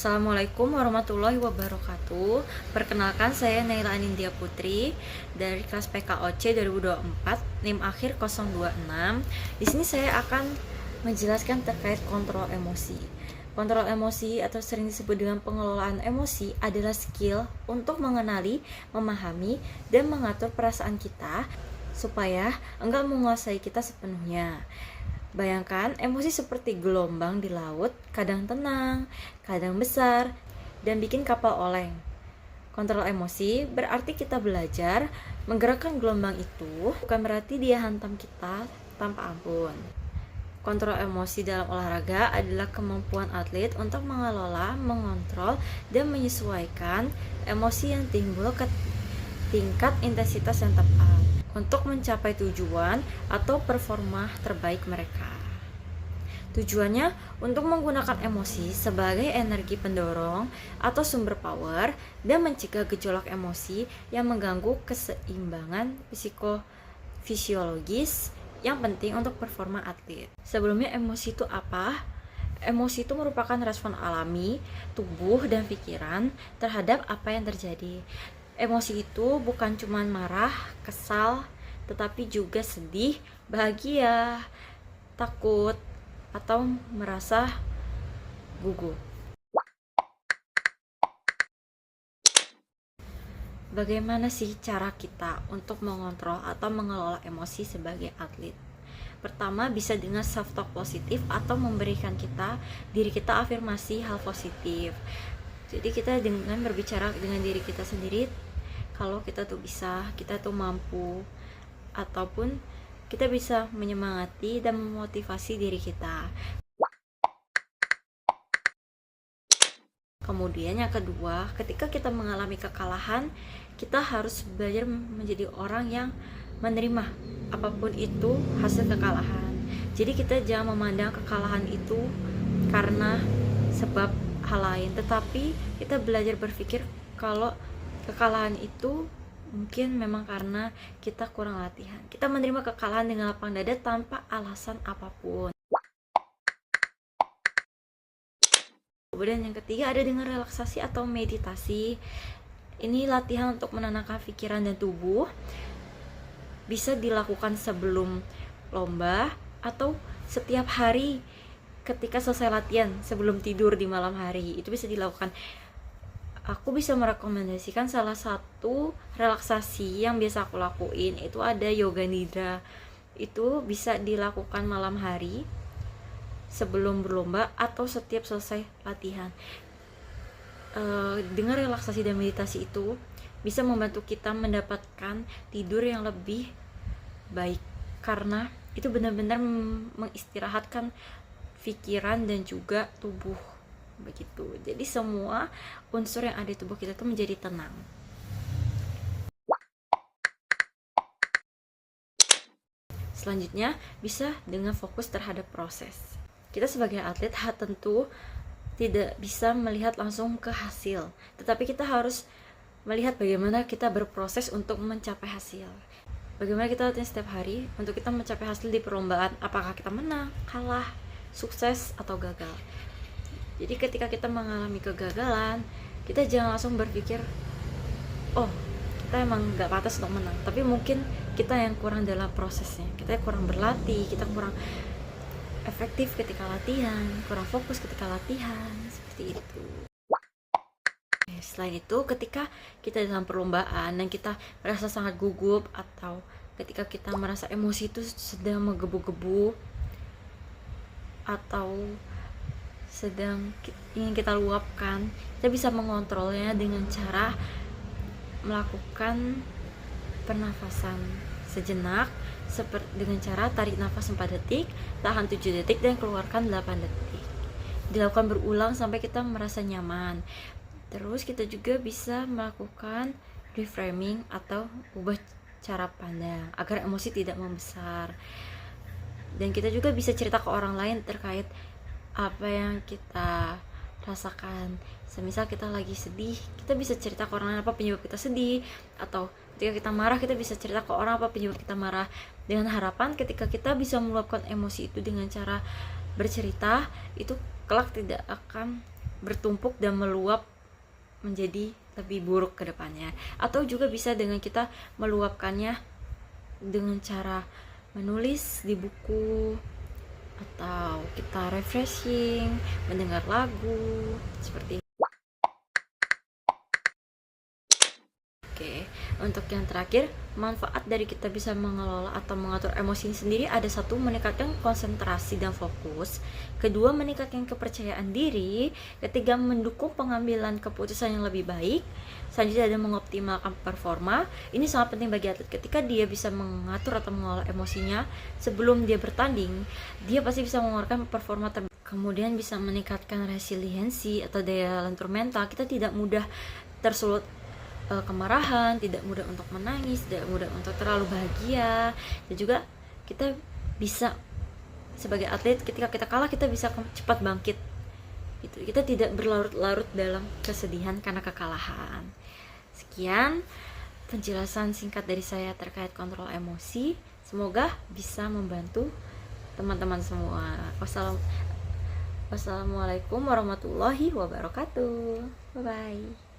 Assalamualaikum warahmatullahi wabarakatuh. Perkenalkan, saya Naila Anindya Putri dari kelas PKOC 2024, NIM akhir 026. Di sini saya akan menjelaskan terkait kontrol emosi. Kontrol emosi atau sering disebut dengan pengelolaan emosi adalah skill untuk mengenali, memahami, dan mengatur perasaan kita supaya enggak menguasai kita sepenuhnya. Bayangkan emosi seperti gelombang di laut, kadang tenang, kadang besar, dan bikin kapal oleng. Kontrol emosi berarti kita belajar menggerakkan gelombang itu, bukan berarti dia hantam kita tanpa ampun. Kontrol emosi dalam olahraga adalah kemampuan atlet untuk mengelola, mengontrol, dan menyesuaikan emosi yang timbul ke tingkat intensitas yang tepat untuk mencapai tujuan atau performa terbaik mereka. Tujuannya untuk menggunakan emosi sebagai energi pendorong atau sumber power dan mencegah gejolak emosi yang mengganggu keseimbangan psikofisiologis yang penting untuk performa atlet. Sebelumnya, emosi itu apa? Emosi itu merupakan respon alami tubuh dan pikiran terhadap apa yang terjadi. Emosi itu bukan cuma marah, kesal, tetapi juga sedih, bahagia, takut, atau merasa gugup. Bagaimana sih cara kita untuk mengontrol atau mengelola emosi sebagai atlet? Pertama, bisa dengan self-talk positif atau memberikan diri kita afirmasi hal positif. Jadi kita dengan berbicara dengan diri kita sendiri, kalau kita tuh bisa, kita tuh mampu, ataupun kita bisa menyemangati dan memotivasi diri kita. Kemudian yang kedua, ketika kita mengalami kekalahan, kita harus belajar menjadi orang yang menerima apapun itu hasil kekalahan. Jadi kita jangan memandang kekalahan itu karena sebab hal lain, tetapi kita belajar berpikir kalau kekalahan itu mungkin memang karena kita kurang latihan. Kita menerima kekalahan dengan lapang dada tanpa alasan apapun. Kemudian yang ketiga ada dengan relaksasi atau meditasi. Ini latihan untuk menenangkan pikiran dan tubuh. Bisa dilakukan sebelum lomba atau setiap hari ketika selesai latihan, sebelum tidur di malam hari. Itu bisa dilakukan. Aku bisa merekomendasikan salah satu relaksasi yang biasa aku lakuin, itu ada yoga nidra. Itu bisa dilakukan malam hari sebelum berlomba atau setiap selesai latihan. Dengan relaksasi dan meditasi itu bisa membantu kita mendapatkan tidur yang lebih baik, karena itu benar-benar mengistirahatkan pikiran dan juga tubuh begitu. Jadi semua unsur yang ada di tubuh kita itu menjadi tenang. Selanjutnya bisa dengan fokus terhadap proses. Kita sebagai atlet tentu tidak bisa melihat langsung ke hasil, tetapi kita harus melihat bagaimana kita berproses untuk mencapai hasil. Bagaimana kita latihan setiap hari untuk kita mencapai hasil di perlombaan, apakah kita menang, kalah, sukses, atau gagal. Jadi ketika kita mengalami kegagalan, kita jangan langsung berpikir, oh kita emang gak pantas untuk menang, tapi mungkin kita yang kurang dalam prosesnya, kita kurang berlatih, kita kurang efektif ketika latihan, kurang fokus ketika latihan, seperti itu. Selain itu, ketika kita dalam perlombaan dan kita merasa sangat gugup, atau ketika kita merasa emosi itu sedang menggebu-gebu atau sedang ingin kita luapkan, kita bisa mengontrolnya dengan cara melakukan pernafasan sejenak, dengan cara tarik nafas 4 detik, tahan 7 detik, dan keluarkan 8 detik. Dilakukan berulang sampai kita merasa nyaman. Terus kita juga bisa melakukan reframing atau ubah cara pandang agar emosi tidak membesar. Dan kita juga bisa cerita ke orang lain terkait apa yang kita rasakan. Semisal kita lagi sedih, kita bisa cerita ke orang lain apa penyebab kita sedih, atau ketika kita marah, kita bisa cerita ke orang apa penyebab kita marah, dengan harapan ketika kita bisa meluapkan emosi itu dengan cara bercerita, itu kelak tidak akan bertumpuk dan meluap menjadi lebih buruk ke depannya. Atau juga bisa dengan kita meluapkannya dengan cara menulis di buku, atau kita refreshing, mendengar lagu, seperti itu. Oke, untuk yang terakhir, manfaat dari kita bisa mengelola atau mengatur emosi sendiri ada: satu, meningkatkan konsentrasi dan fokus; kedua, meningkatkan kepercayaan diri; ketiga, mendukung pengambilan keputusan yang lebih baik; selanjutnya ada mengoptimalkan performa. Ini sangat penting bagi atlet. Ketika dia bisa mengatur atau mengelola emosinya sebelum dia bertanding, dia pasti bisa mengeluarkan performa terbaik. Kemudian bisa meningkatkan resiliensi atau daya lentur mental. Kita tidak mudah tersulut kemarahan, tidak mudah untuk menangis, tidak mudah untuk terlalu bahagia, dan juga kita bisa sebagai atlet, ketika kita kalah kita bisa cepat bangkit gitu. Kita tidak berlarut-larut dalam kesedihan karena kekalahan. Sekian penjelasan singkat dari saya terkait kontrol emosi. Semoga bisa membantu teman-teman semua. Wassalamualaikum warahmatullahi wabarakatuh. Bye bye.